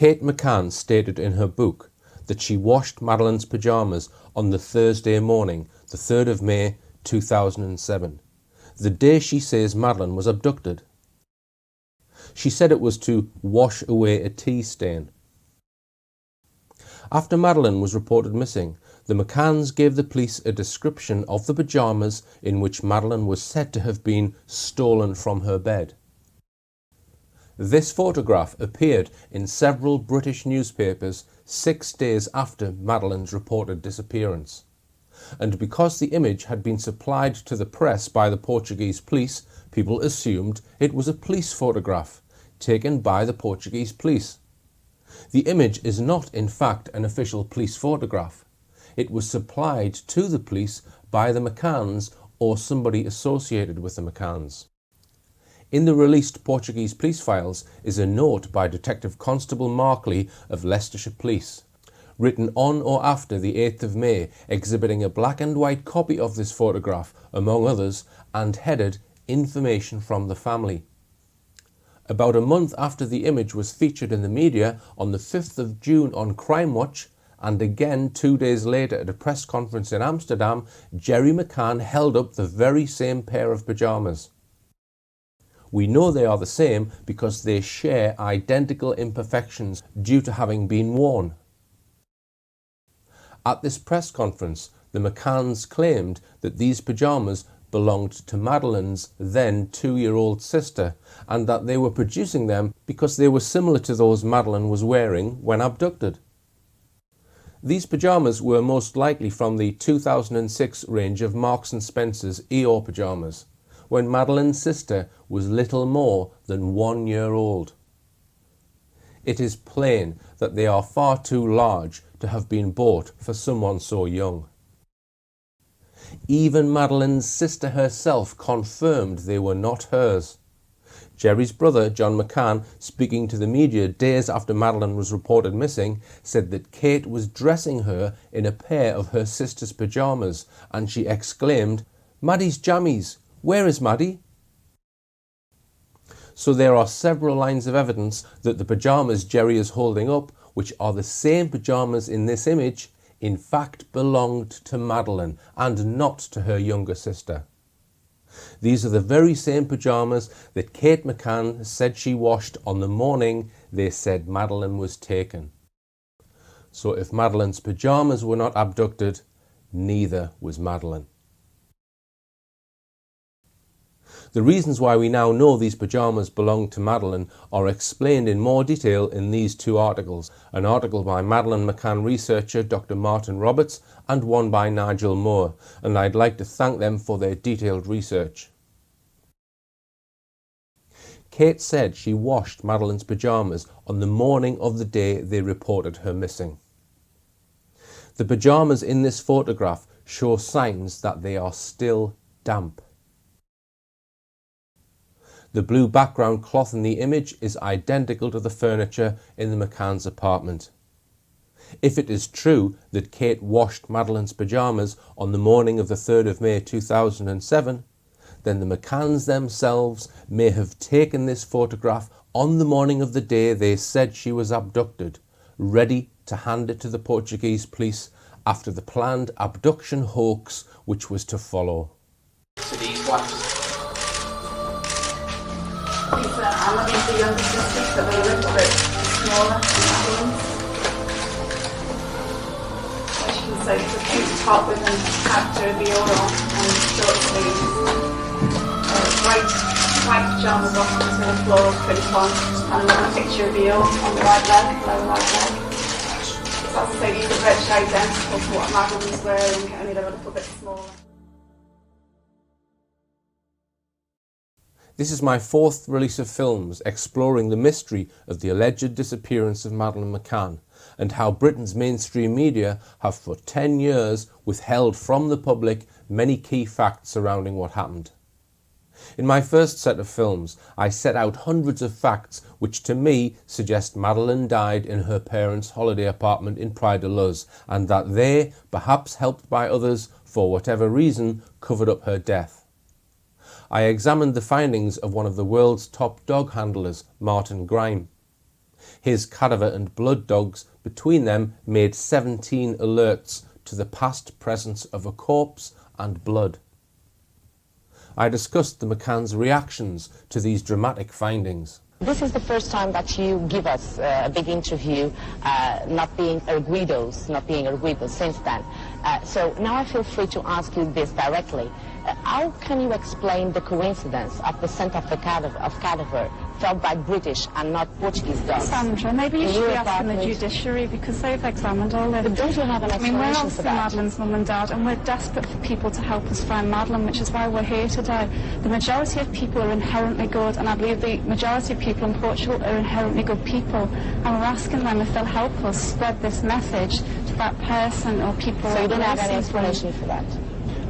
Kate McCann stated in her book that she washed Madeleine's pyjamas on the Thursday morning, the 3rd of May 2007, the day she says Madeleine was abducted. She said it was to wash away a tea stain. After Madeleine was reported missing, the McCanns gave the police a description of the pyjamas in which Madeleine was said to have been stolen from her bed. This photograph appeared in several British newspapers 6 days after Madeleine's reported disappearance. And because the image had been supplied to the press by the Portuguese police, people assumed it was a police photograph taken by the Portuguese police. The image is not, in fact, an official police photograph. It was supplied to the police by the McCanns or somebody associated with the McCanns. In the released Portuguese police files is a note by Detective Constable Markley of Leicestershire Police, written on or after the 8th of May, exhibiting a black and white copy of this photograph, among others, and headed "Information from the Family." About a month after the image was featured in the media, on the 5th of June on Crime Watch, and again 2 days later at a press conference in Amsterdam, Gerry McCann held up the very same pair of pyjamas. We know they are the same because they share identical imperfections due to having been worn. At this press conference, the McCanns claimed that these pyjamas belonged to Madeleine's then 2-year-old sister, and that they were producing them because they were similar to those Madeleine was wearing when abducted. These pyjamas were most likely from the 2006 range of Marks & Spencer's Eeyore pyjamas, when Madeleine's sister was little more than 1 year old. It is plain that they are far too large to have been bought for someone so young. Even Madeleine's sister herself confirmed they were not hers. Gerry's brother, John McCann, speaking to the media days after Madeleine was reported missing, said that Kate was dressing her in a pair of her sister's pyjamas, and she exclaimed, "Maddie's jammies! Where is Maddie?" So there are several lines of evidence that the pyjamas Gerry is holding up, which are the same pyjamas in this image, in fact belonged to Madeleine and not to her younger sister. These are the very same pyjamas that Kate McCann said she washed on the morning they said Madeleine was taken. So if Madeleine's pyjamas were not abducted, neither was Madeleine. The reasons why we now know these pyjamas belonged to Madeleine are explained in more detail in these two articles, an article by Madeleine McCann researcher Dr. Martin Roberts and one by Nigel Moore, and I'd like to thank them for their detailed research. Kate said she washed Madeleine's pyjamas on the morning of the day they reported her missing. The pyjamas in this photograph show signs that they are still damp. The blue background cloth in the image is identical to the furniture in the McCann's apartment. If it is true that Kate washed Madeleine's pyjamas on the morning of the 3rd of May 2007, then the McCanns themselves may have taken this photograph on the morning of the day they said she was abducted, ready to hand it to the Portuguese police after the planned abduction hoax which was to follow. I'm looking for younger sisters that are a little bit smaller than Madeline's. As you can see, it's a pink top with an character of the euro and short sleeves. White pyjamas off to the floor, pretty fun, and another picture of the euro on the right leg, lower right leg. So as I say, these are virtually identical to what Madeline's wearing, only they're a little bit smaller. This is my 4th release of films exploring the mystery of the alleged disappearance of Madeleine McCann and how Britain's mainstream media have for 10 years withheld from the public many key facts surrounding what happened. In my first set of films, I set out hundreds of facts which to me suggest Madeleine died in her parents' holiday apartment in Praia da Luz and that they, perhaps helped by others for whatever reason, covered up her death. I examined the findings of one of the world's top dog handlers, Martin Grime. His cadaver and blood dogs between them made 17 alerts to the past presence of a corpse and blood. I discussed the McCann's reactions to these dramatic findings. This is the first time that you give us a big interview, not being arguidos since then. So now I feel free to ask you this directly. How can you explain the coincidence of the scent of the cadaver felt by British and not Portuguese dogs? Sandra, maybe you should be asking the judiciary because they've examined all of it. But don't you have an explanation we're for obviously that? Madeline's mum and dad, and we're desperate for people to help us find Madeline, which is why we're here today. The majority of people are inherently good, and I believe the majority of people in Portugal are inherently good people, and we're asking them if they'll help us spread this message to that person or people. So you don't have any explanation for that?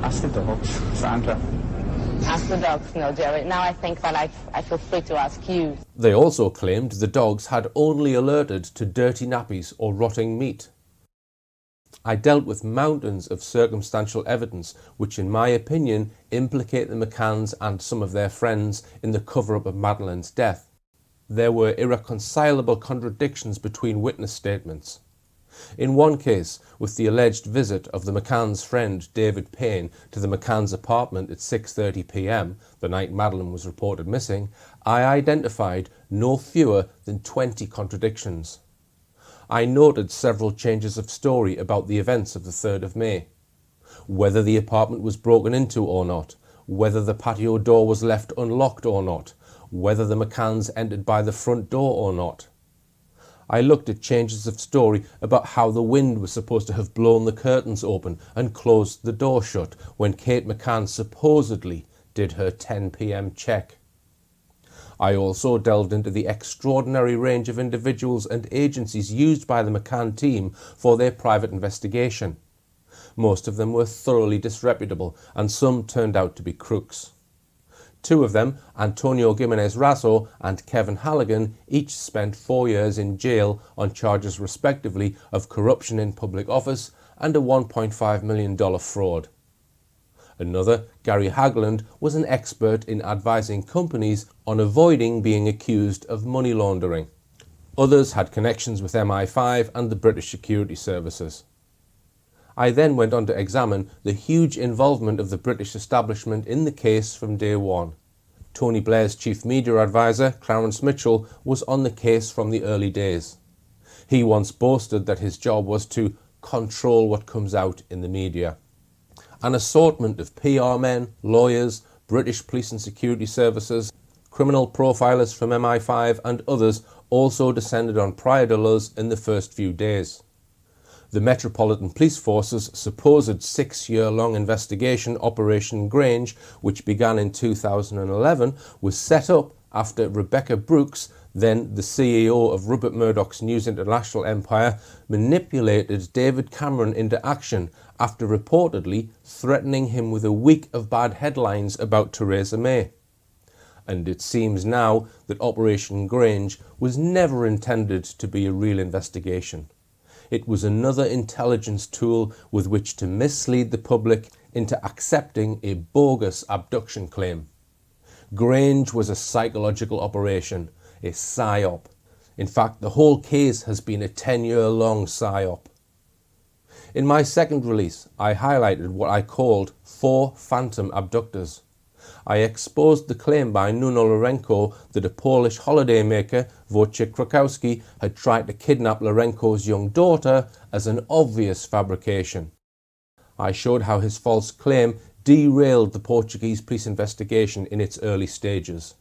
Ask the dogs, Sandra. Ask the dogs, no, Jerry. Now I think that I feel free to ask you. They also claimed the dogs had only alerted to dirty nappies or rotting meat. I dealt with mountains of circumstantial evidence which, in my opinion, implicate the McCanns and some of their friends in the cover-up of Madeline's death. There were irreconcilable contradictions between witness statements. In one case, with the alleged visit of the McCann's friend David Payne to the McCann's apartment at 6:30 p.m, the night Madeline was reported missing, I identified no fewer than 20 contradictions. I noted several changes of story about the events of the 3rd of May. Whether the apartment was broken into or not, whether the patio door was left unlocked or not, whether the McCanns entered by the front door or not. I looked at changes of story about how the wind was supposed to have blown the curtains open and closed the door shut when Kate McCann supposedly did her 10 p.m. check. I also delved into the extraordinary range of individuals and agencies used by the McCann team for their private investigation. Most of them were thoroughly disreputable, and some turned out to be crooks. Two of them, Antonio Gimenez Raso and Kevin Halligan, each spent 4 years in jail on charges respectively of corruption in public office and a $1.5 million fraud. Another, Gary Hagland, was an expert in advising companies on avoiding being accused of money laundering. Others had connections with MI5 and the British Security Services. I then went on to examine the huge involvement of the British establishment in the case from day one. Tony Blair's chief media advisor, Clarence Mitchell, was on the case from the early days. He once boasted that his job was to control what comes out in the media. An assortment of PR men, lawyers, British police and security services, criminal profilers from MI5 and others also descended on Praia de Luz in the first few days. The Metropolitan Police Force's supposed 6-year-long investigation, Operation Grange, which began in 2011, was set up after Rebecca Brooks, then the CEO of Rupert Murdoch's News International empire, manipulated David Cameron into action after reportedly threatening him with a week of bad headlines about Theresa May. And it seems now that Operation Grange was never intended to be a real investigation. It was another intelligence tool with which to mislead the public into accepting a bogus abduction claim. Grange was a psychological operation, a psyop. In fact, the whole case has been a 10-year-long psyop. In my second release, I highlighted what I called 4 phantom abductors. I exposed the claim by Nuno Lourenco that a Polish holidaymaker, Wojciech Krakowski, had tried to kidnap Lourenco's young daughter as an obvious fabrication. I showed how his false claim derailed the Portuguese police investigation in its early stages.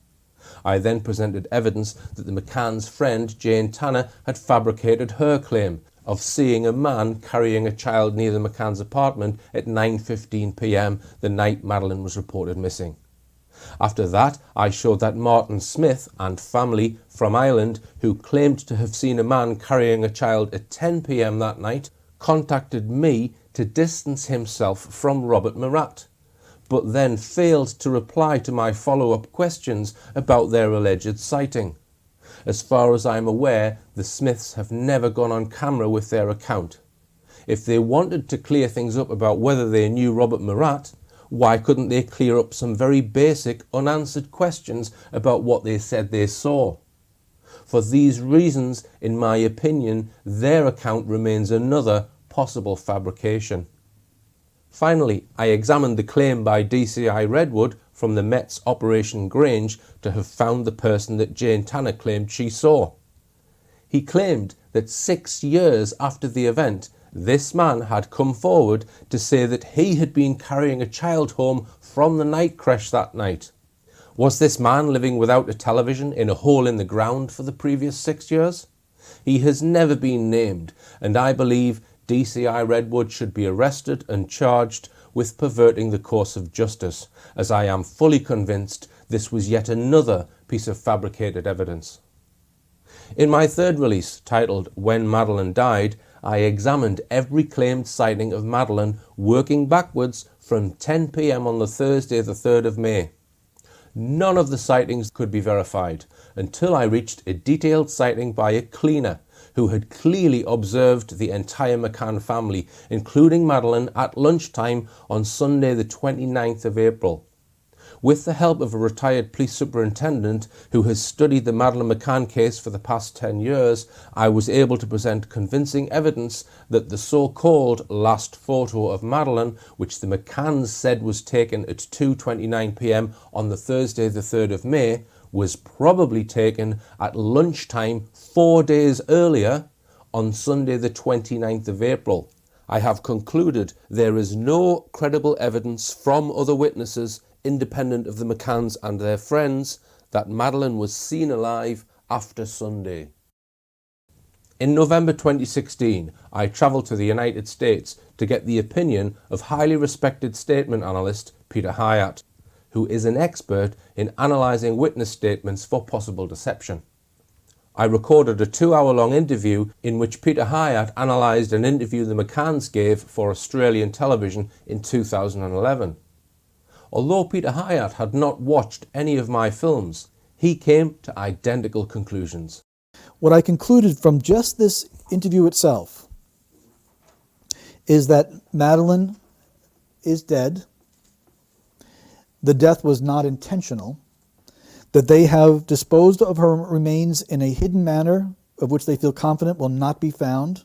I then presented evidence that the McCann's friend, Jane Tanner, had fabricated her claim of seeing a man carrying a child near the McCann's apartment at 9:15 p.m. the night Madeline was reported missing. After that, I showed that Martin Smith and family from Ireland, who claimed to have seen a man carrying a child at 10 p.m. that night, contacted me to distance himself from Robert Murat, but then failed to reply to my follow-up questions about their alleged sighting. As far as I'm aware, the Smiths have never gone on camera with their account. If they wanted to clear things up about whether they knew Robert Murat, why couldn't they clear up some very basic unanswered questions about what they said they saw? For these reasons, in my opinion, their account remains another possible fabrication. Finally, I examined the claim by DCI Redwood from the Met's Operation Grange to have found the person that Jane Tanner claimed she saw. He claimed that 6 years after the event, this man had come forward to say that he had been carrying a child home from the night creche that night. Was this man living without a television in a hole in the ground for the previous 6 years? He has never been named, and I believe DCI Redwood should be arrested and charged with perverting the course of justice, as I am fully convinced this was yet another piece of fabricated evidence. In my third release, titled When Madeline Died, I examined every claimed sighting of Madeline working backwards from 10 p.m. on the Thursday the 3rd of May. None of the sightings could be verified until I reached a detailed sighting by a cleaner who had clearly observed the entire McCann family, including Madeline, at lunchtime on Sunday the 29th of April. With the help of a retired police superintendent who has studied the Madeline McCann case for the past 10 years, I was able to present convincing evidence that the so-called last photo of Madeline, which the McCanns said was taken at 2:29 p.m. on the Thursday the 3rd of May, was probably taken at lunchtime 4 days earlier on Sunday the 29th of April. I have concluded there is no credible evidence from other witnesses independent of the McCanns and their friends that Madeline was seen alive after Sunday. In November 2016, I travelled to the United States to get the opinion of highly respected statement analyst Peter Hyatt, who is an expert in analysing witness statements for possible deception. I recorded a 2-hour-long interview in which Peter Hyatt analysed an interview the McCanns gave for Australian television in 2011. Although Peter Hyatt had not watched any of my films, he came to identical conclusions. What I concluded from just this interview itself is that Madeline is dead, the death was not intentional, that they have disposed of her remains in a hidden manner of which they feel confident will not be found.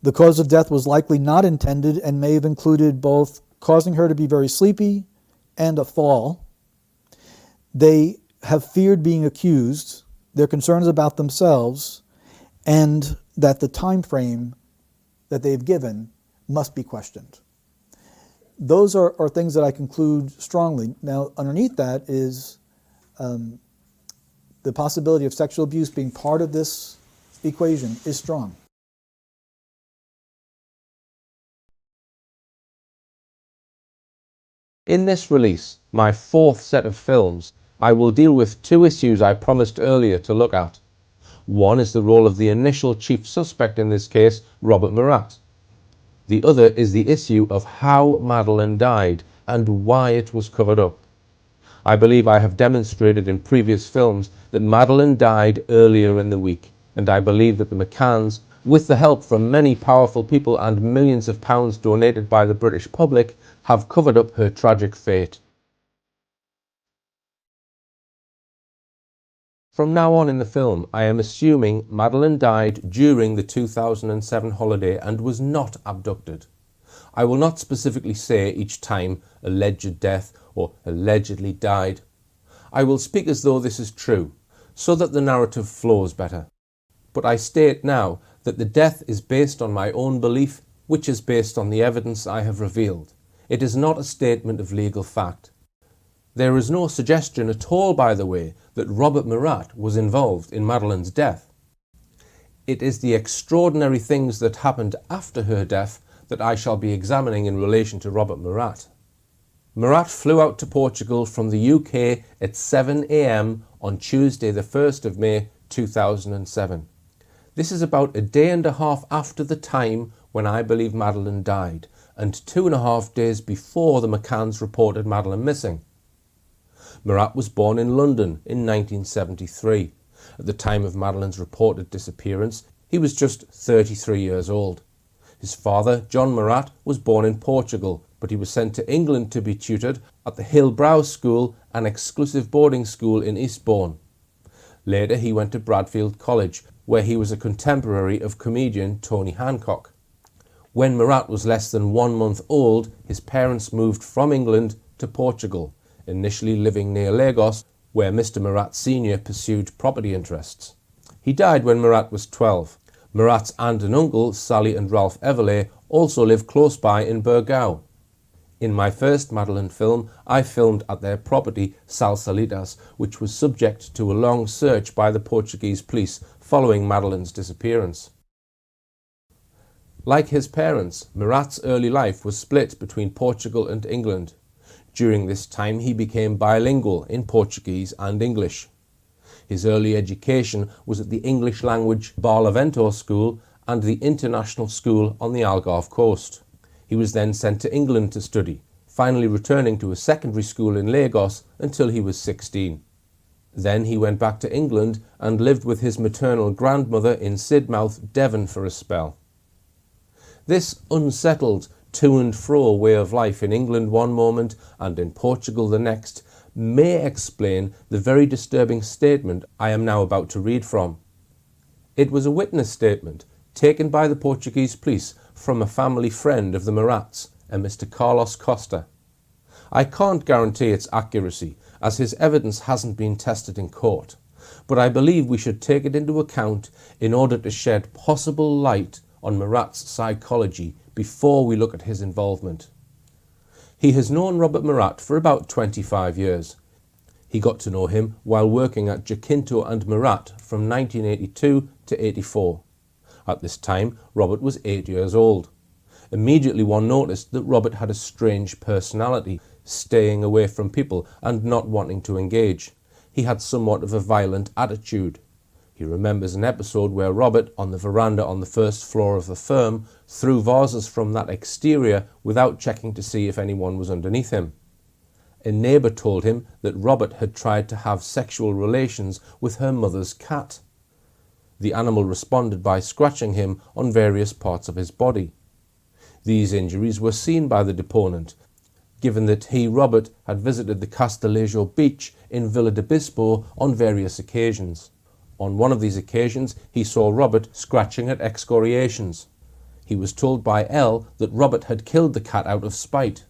The cause of death was likely not intended and may have included both causing her to be very sleepy and a fall. They have feared being accused, their concerns about themselves, and that the time frame that they've given must be questioned. Those are things that I conclude strongly. Now, underneath that is the possibility of sexual abuse being part of this equation is strong. In this release, my fourth set of films, I will deal with two issues I promised earlier to look at. One is the role of the initial chief suspect in this case, Robert Murat. The other is the issue of how Madeline died and why it was covered up. I believe I have demonstrated in previous films that Madeline died earlier in the week, and I believe that the McCanns, with the help from many powerful people and millions of pounds donated by the British public, have covered up her tragic fate. From now on in the film, I am assuming Madeline died during the 2007 holiday and was not abducted. I will not specifically say each time alleged death or allegedly died. I will speak as though this is true, so that the narrative flows better. But I state now that the death is based on my own belief, which is based on the evidence I have revealed. It is not a statement of legal fact. There is no suggestion at all, by the way, that Robert Murat was involved in Madeline's death. It is the extraordinary things that happened after her death that I shall be examining in relation to Robert Murat. Murat flew out to Portugal from the UK at 7 a.m. on Tuesday the 1st of May 2007. This is about a day and a half after the time when I believe Madeline died, and 2.5 days before the McCanns reported Madeline missing. Murat was born in London in 1973. At the time of Madeline's reported disappearance, he was just 33 years old. His father, John Murat, was born in Portugal, but he was sent to England to be tutored at the Hillbrow School, an exclusive boarding school in Eastbourne. Later he went to Bradfield College, where he was a contemporary of comedian Tony Hancock. When Murat was less than 1 month old, his parents moved from England to Portugal, initially living near Lagos, where Mr. Murat Sr. pursued property interests. He died when Murat was 12. Murat's aunt and uncle, Sally and Ralph Everleigh, also live close by in Burgao. In my first Madeleine film, I filmed at their property, Salsalitas, which was subject to a long search by the Portuguese police following Madeleine's disappearance. Like his parents, Murat's early life was split between Portugal and England. During this time he became bilingual in Portuguese and English. His early education was at the English language Barlavento School and the International School on the Algarve coast. He was then sent to England to study, finally returning to a secondary school in Lagos until he was 16. Then he went back to England and lived with his maternal grandmother in Sidmouth, Devon for a spell. This unsettled to and fro way of life in England one moment and in Portugal the next may explain the very disturbing statement I am now about to read from. It was a witness statement taken by the Portuguese police from a family friend of the Murats, a Mr. Carlos Costa. I can't guarantee its accuracy, as his evidence hasn't been tested in court, but I believe we should take it into account in order to shed possible light on Murat's psychology before we look at his involvement. He has known Robert Murat for about 25 years. He got to know him while working at Jacinto and Murat from 1982 to 84. At this time, Robert was 8 years old. Immediately one noticed that Robert had a strange personality, staying away from people and not wanting to engage. He had somewhat of a violent attitude. He remembers an episode where Robert, on the veranda on the first floor of the firm, threw vases from that exterior without checking to see if anyone was underneath him. A neighbour told him that Robert had tried to have sexual relations with her mother's cat. The animal responded by scratching him on various parts of his body. These injuries were seen by the deponent, given that he, Robert, had visited the Castillejo beach in Villa de Bispo on various occasions. On one of these occasions, he saw Robert scratching at excoriations. He was told by L that Robert had killed the cat out of spite.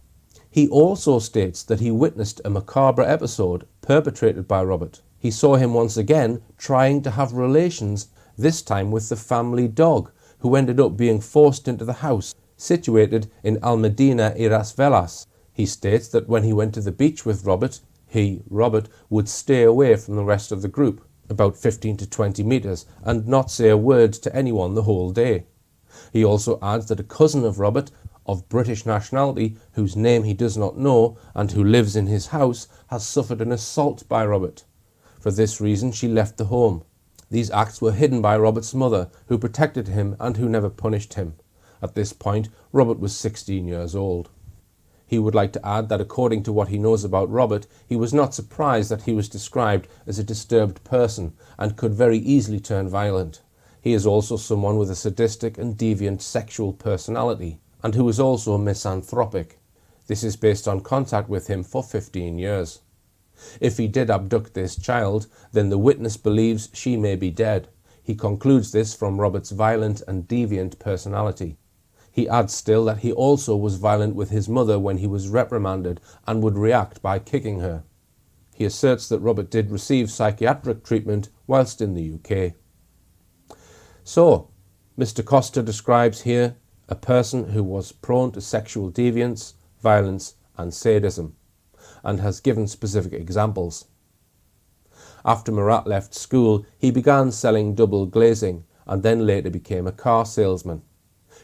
He also states that he witnessed a macabre episode perpetrated by Robert. He saw him once again trying to have relations, this time with the family dog, who ended up being forced into the house, situated in Almedina y Las Velas. He states that when he went to the beach with Robert, he, Robert, would stay away from the rest of the group, about 15 to 20 metres, and not say a word to anyone the whole day. He also adds that a cousin of Robert, of British nationality, whose name he does not know, and who lives in his house, has suffered an assault by Robert. For this reason she left the home. These acts were hidden by Robert's mother, who protected him and who never punished him. At this point, Robert was 16 years old. He would like to add that according to what he knows about Robert, he was not surprised that he was described as a disturbed person and could very easily turn violent. He is also someone with a sadistic and deviant sexual personality, and who is also misanthropic. This is based on contact with him for 15 years. If he did abduct this child, then the witness believes she may be dead. He concludes this from Robert's violent and deviant personality. He adds still that he also was violent with his mother when he was reprimanded and would react by kicking her. He asserts that Robert did receive psychiatric treatment whilst in the UK. So, Mr. Costa describes here a person who was prone to sexual deviance, violence and sadism, and has given specific examples. After Murat left school, he began selling double glazing and then later became a car salesman.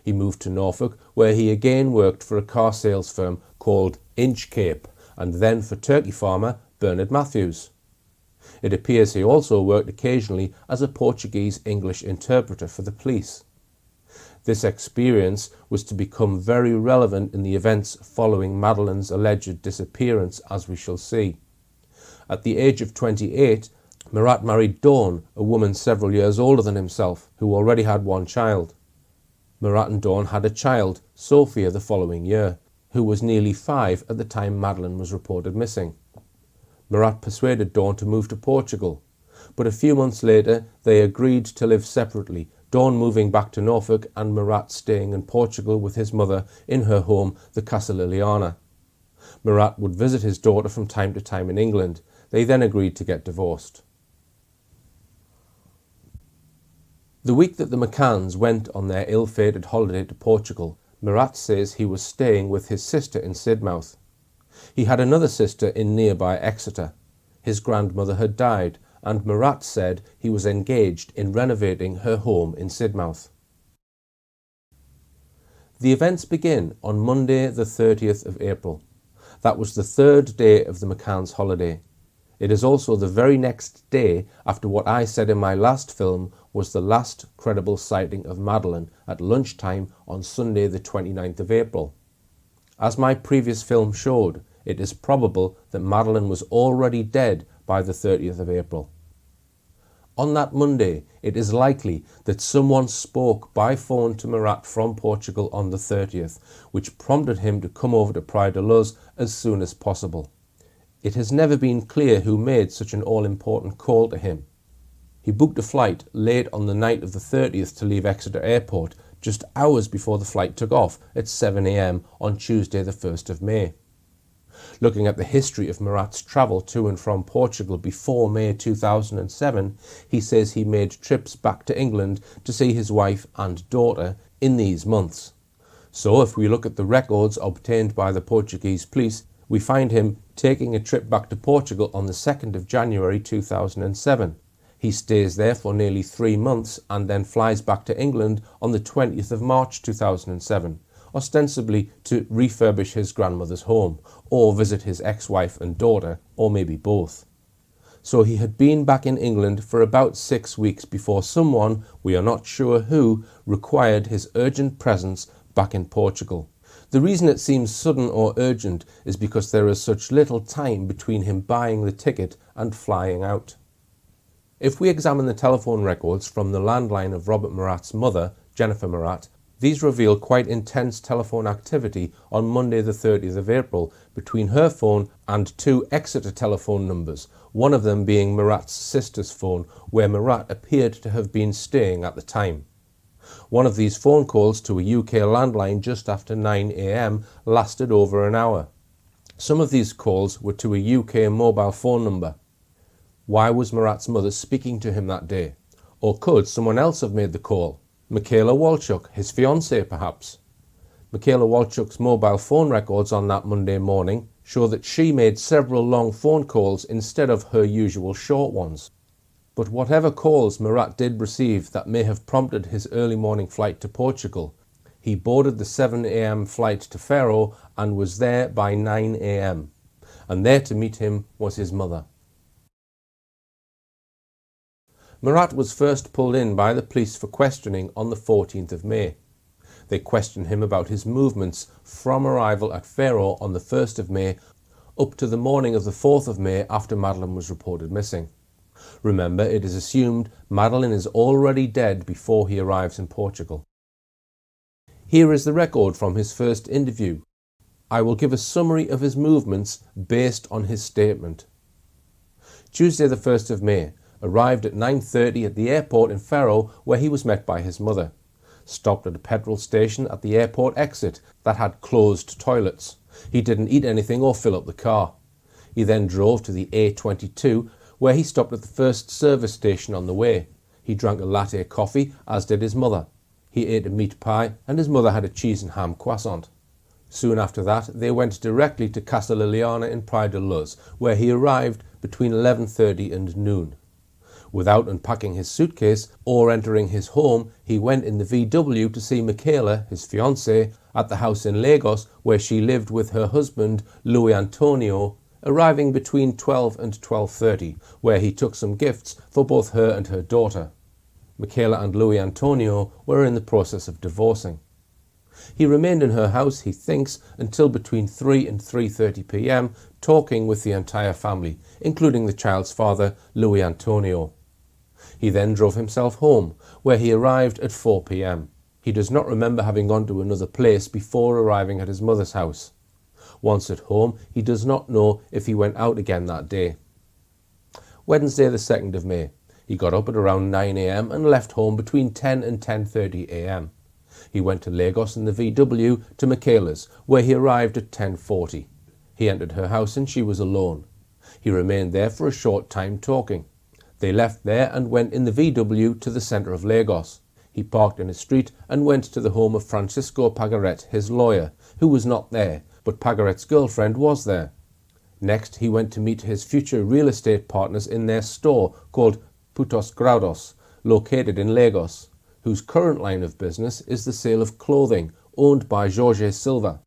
He moved to Norfolk, where he again worked for a car sales firm called Inchcape, and then for turkey farmer Bernard Matthews. It appears he also worked occasionally as a Portuguese-English interpreter for the police. This experience was to become very relevant in the events following Madeleine's alleged disappearance, as we shall see. At the age of 28, Murat married Dawn, a woman several years older than himself, who already had one child. Murat and Dawn had a child, Sophia, the following year, who was nearly 5 at the time Madeleine was reported missing. Murat persuaded Dawn to move to Portugal, but a few months later they agreed to live separately, Dawn moving back to Norfolk and Murat staying in Portugal with his mother in her home, the Casa Liliana. Murat would visit his daughter from time to time in England. They then agreed to get divorced. The week that the McCanns went on their ill-fated holiday to Portugal, Murat says he was staying with his sister in Sidmouth. He had another sister in nearby Exeter. His grandmother had died, and Murat said he was engaged in renovating her home in Sidmouth. The events begin on Monday the 30th of April. That was the third day of the McCann's holiday. It is also the very next day after what I said in my last film was the last credible sighting of Madeline at lunchtime on Sunday the 29th of April. As my previous film showed, it is probable that Madeline was already dead by the 30th of April. On that Monday, it is likely that someone spoke by phone to Murat from Portugal on the 30th, which prompted him to come over to Praia de Luz as soon as possible. It has never been clear who made such an all-important call to him. He booked a flight late on the night of the 30th to leave Exeter Airport, just hours before the flight took off at 7 a.m. on Tuesday the 1st of May. Looking at the history of Murat's travel to and from Portugal before May 2007, he says he made trips back to England to see his wife and daughter in these months. So if we look at the records obtained by the Portuguese police, we find him taking a trip back to Portugal on the 2nd of January 2007. He stays there for nearly 3 months and then flies back to England on the 20th of March 2007. Ostensibly to refurbish his grandmother's home, or visit his ex-wife and daughter, or maybe both. So he had been back in England for about 6 weeks before someone, we are not sure who, required his urgent presence back in Portugal. The reason it seems sudden or urgent is because there is such little time between him buying the ticket and flying out. If we examine the telephone records from the landline of Robert Murat's mother, Jennifer Murat, these reveal quite intense telephone activity on Monday the 30th of April between her phone and 2 Exeter telephone numbers, one of them being Murat's sister's phone, where Murat appeared to have been staying at the time. One of these phone calls to a UK landline just after 9 a.m. lasted over an hour. Some of these calls were to a UK mobile phone number. Why was Murat's mother speaking to him that day? Or could someone else have made the call? Michaela Walchuk, his fiancée perhaps. Michaela Walchuk's mobile phone records on that Monday morning show that she made several long phone calls instead of her usual short ones. But whatever calls Murat did receive that may have prompted his early morning flight to Portugal, he boarded the 7 a.m. flight to Faro and was there by 9 a.m. And there to meet him was his mother. Murat was first pulled in by the police for questioning on the 14th of May. They questioned him about his movements from arrival at Faro on the 1st of May up to the morning of the 4th of May after Madeline was reported missing. Remember, it is assumed Madeline is already dead before he arrives in Portugal. Here is the record from his first interview. I will give a summary of his movements based on his statement. Tuesday the 1st of May. Arrived at 9:30 at the airport in Faro, where he was met by his mother. Stopped at a petrol station at the airport exit that had closed toilets. He didn't eat anything or fill up the car. He then drove to the A22, where he stopped at the first service station on the way. He drank a latte coffee, as did his mother. He ate a meat pie, and his mother had a cheese and ham croissant. Soon after that, they went directly to Casa Liliana in Praia de Luz, where he arrived between 11:30 and noon. Without unpacking his suitcase or entering his home, he went in the VW to see Michaela, his fiancée, at the house in Lagos where she lived with her husband, Luis Antonio, arriving between 12 and 12:30, where he took some gifts for both her and her daughter. Michaela and Luis Antonio were in the process of divorcing. He remained in her house, he thinks, until between 3 and 3:30 p.m, talking with the entire family, including the child's father, Luis Antonio. He then drove himself home, where he arrived at 4 p.m. He does not remember having gone to another place before arriving at his mother's house. Once at home, he does not know if he went out again that day. Wednesday the 2nd of May. He got up at around 9 a.m. and left home between 10 and 10:30 a.m. He went to Lagos in the VW to Michaela's, where he arrived at 10:40. He entered her house and she was alone. He remained there for a short time talking. They left there and went in the VW to the centre of Lagos. He parked in a street and went to the home of Francisco Pagaret, his lawyer, who was not there, but Pagaret's girlfriend was there. Next, he went to meet his future real estate partners in their store called Putos Grados, located in Lagos, whose current line of business is the sale of clothing, owned by Jorge Silva.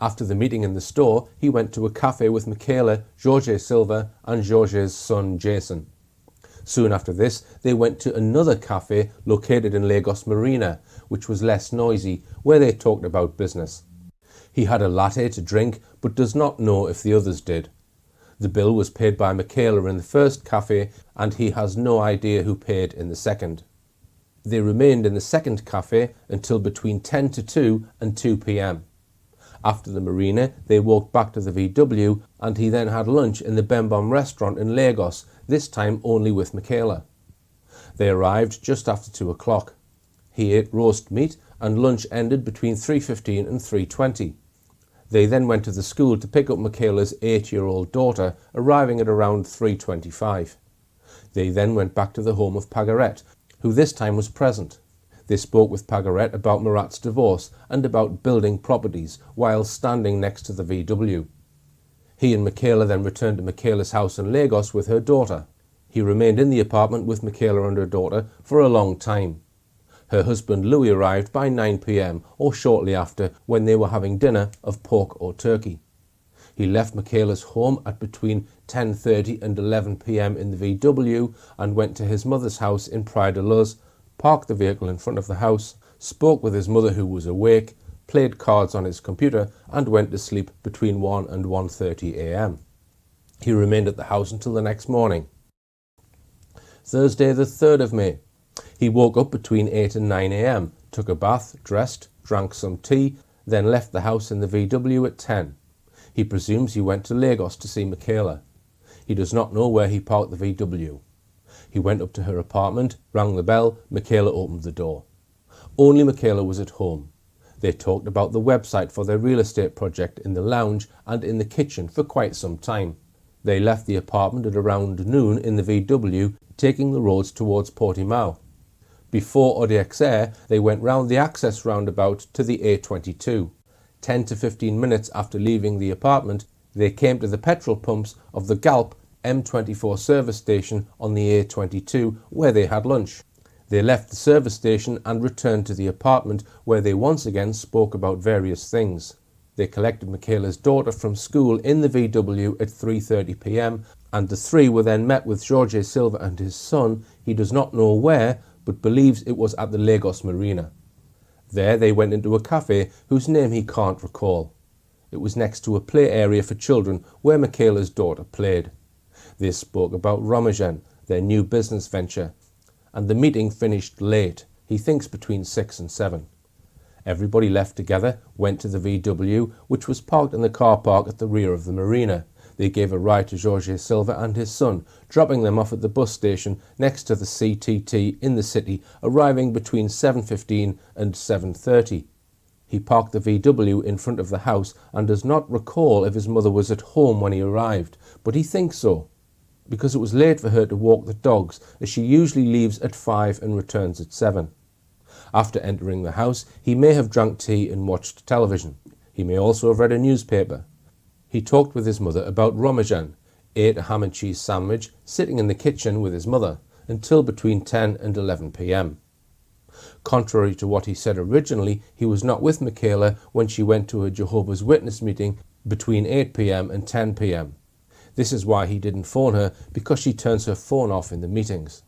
After the meeting in the store, he went to a cafe with Michaela, Jorge Silva and Jorge's son Jason. Soon after this, they went to another cafe located in Lagos Marina, which was less noisy, where they talked about business. He had a latte to drink, but does not know if the others did. The bill was paid by Michaela in the first cafe, and he has no idea who paid in the second. They remained in the second cafe until between 10 to 2 and 2 p.m. After the marina, they walked back to the VW, and he then had lunch in the Bembom restaurant in Lagos, this time only with Michaela. They arrived just after 2 o'clock. He ate roast meat, and lunch ended between 3:15 and 3:20. They then went to the school to pick up Michaela's 8-year-old daughter, arriving at around 3:25. They then went back to the home of Pagaret, who this time was present. They spoke with Pagaret about Murat's divorce and about building properties while standing next to the VW. He and Michaela then returned to Michaela's house in Lagos with her daughter. He remained in the apartment with Michaela and her daughter for a long time. Her husband Louis arrived by 9 p.m. or shortly after, when they were having dinner of pork or turkey. He left Michaela's home at between 10:30 and 11 p.m. in the VW and went to his mother's house in Praia de Luz, parked the vehicle in front of the house, spoke with his mother who was awake, played cards on his computer and went to sleep between 1 and 1:30 a.m. He remained at the house until the next morning. Thursday the 3rd of May. He woke up between 8 and 9 a.m, took a bath, dressed, drank some tea, then left the house in the VW at 10. He presumes he went to Lagos to see Michaela. He does not know where he parked the VW. He went up to her apartment, rang the bell, Michaela opened the door. Only Michaela was at home. They talked about the website for their real estate project in the lounge and in the kitchen for quite some time. They left the apartment at around noon in the VW, taking the roads towards Portimao. Before Odexer, they went round the access roundabout to the A22. 10 to 15 minutes after leaving the apartment, they came to the petrol pumps of the Galp M24 service station on the A22, where they had lunch. They left the service station and returned to the apartment, where they once again spoke about various things. They collected Michaela's daughter from school in the VW at 3:30 p.m, and the three were then met with Jorge Silva and his son. He does not know where, but believes it was at the Lagos Marina. There they went into a cafe whose name he can't recall. It was next to a play area for children where Michaela's daughter played. They spoke about Ramajan, their new business venture, and the meeting finished late, he thinks between 6 and 7. Everybody left together, went to the VW, which was parked in the car park at the rear of the marina. They gave a ride to Jorge Silva and his son, dropping them off at the bus station next to the CTT in the city, arriving between 7:15 and 7:30. He parked the VW in front of the house and does not recall if his mother was at home when he arrived, but he thinks so, because it was late for her to walk the dogs, as she usually leaves at 5 and returns at 7. After entering the house, he may have drunk tea and watched television. He may also have read a newspaper. He talked with his mother about Ramajan, ate a ham and cheese sandwich, sitting in the kitchen with his mother, until between 10 and 11 p.m. Contrary to what he said originally, he was not with Michaela when she went to a Jehovah's Witness meeting between 8 p.m. and 10 p.m. This is why he didn't phone her, because she turns her phone off in the meetings.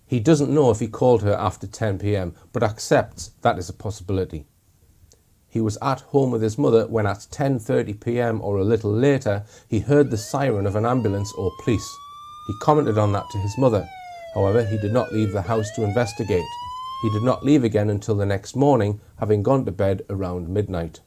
He doesn't know if he called her after 10 p.m, but accepts that is a possibility. He was at home with his mother when at 10:30 p.m. or a little later, he heard the siren of an ambulance or police. He commented on that to his mother. However, he did not leave the house to investigate. He did not leave again until the next morning, having gone to bed around midnight.